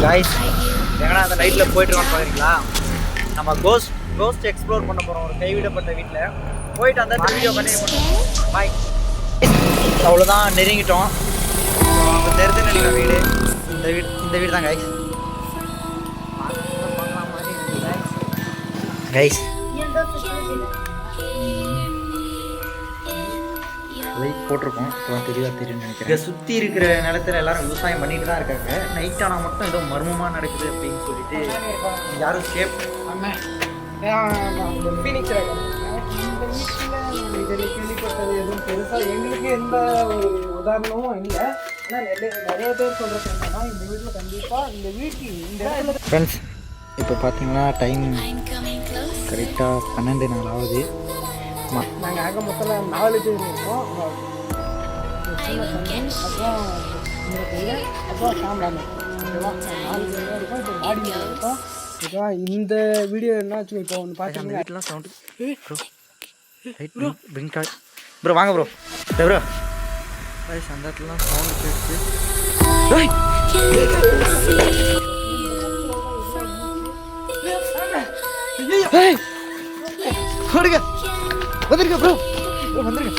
guys எங்கடா அந்த நைட்ல போயிட்டு இருக்கோம் பாருங்களா நம்ம கோஸ்ட் எக்ஸ்ப்ளோர் பண்ண போறோம் ஒரு கைவிடப்பட்ட வீட்ல போயிட்டு அந்த வீடியோ கண்டினியூ பண்ணுவோம் பை அவ்வளவுதான் நெருங்கிட்டோம் அங்க தெரிஞ்ச நினைக்கிற வீடு இந்த வீடு தான் गाइस गाइस லைட் போட்டிருக்கோம் இப்போ தெரியும்னு நினைக்கிறேன் இங்கே சுற்றி இருக்கிற நிலத்துல எல்லாரும் விவசாயம் பண்ணிட்டு தான் இருக்காங்க நைட் ஆனால் மட்டும் ஏதோ மர்மமாக நடக்குது அப்படின்னு சொல்லிட்டு யாரும் சேஃப் ஃபீனிக்ஸ் இந்த வீட்டில் இதில் கேள்விப்பட்டது எதுவும் பெருசாக எங்களுக்கு எந்த ஒரு உதாரணமும் இல்லை ஆனால் நிறைய பேர் சொல்கிறது என்னன்னா இந்த வீட்டில் கண்டிப்பாக இந்த வீட்டில் இந்த இடத்துல ஃப்ரெண்ட்ஸ் இப்போ பார்த்தீங்கன்னா டைம் கரெக்டாக 12 ஆகுது நாங்கள் ஆக மொத்தம் 4 பேர் இருக்கோம் அப்புறம் இந்த பையன் அப்புறம் சாம்பிராங்க ஓகேவா 4 பேர் தான் இருக்கோம் இப்போ மாடியில் இருக்கோம் ஓகேவா இந்த வீடியோ என்னாச்சு இப்போ ஒன்று பார்த்தீங்கன்னா வீட்டெலாம் sound bro right bro pink bro வாங்க ப்ரோ ப்ரோ அந்த இடத்துலலாம் சவுண்டு கேட்டு வந்துருங்க ப்ரோ வந்துருங்க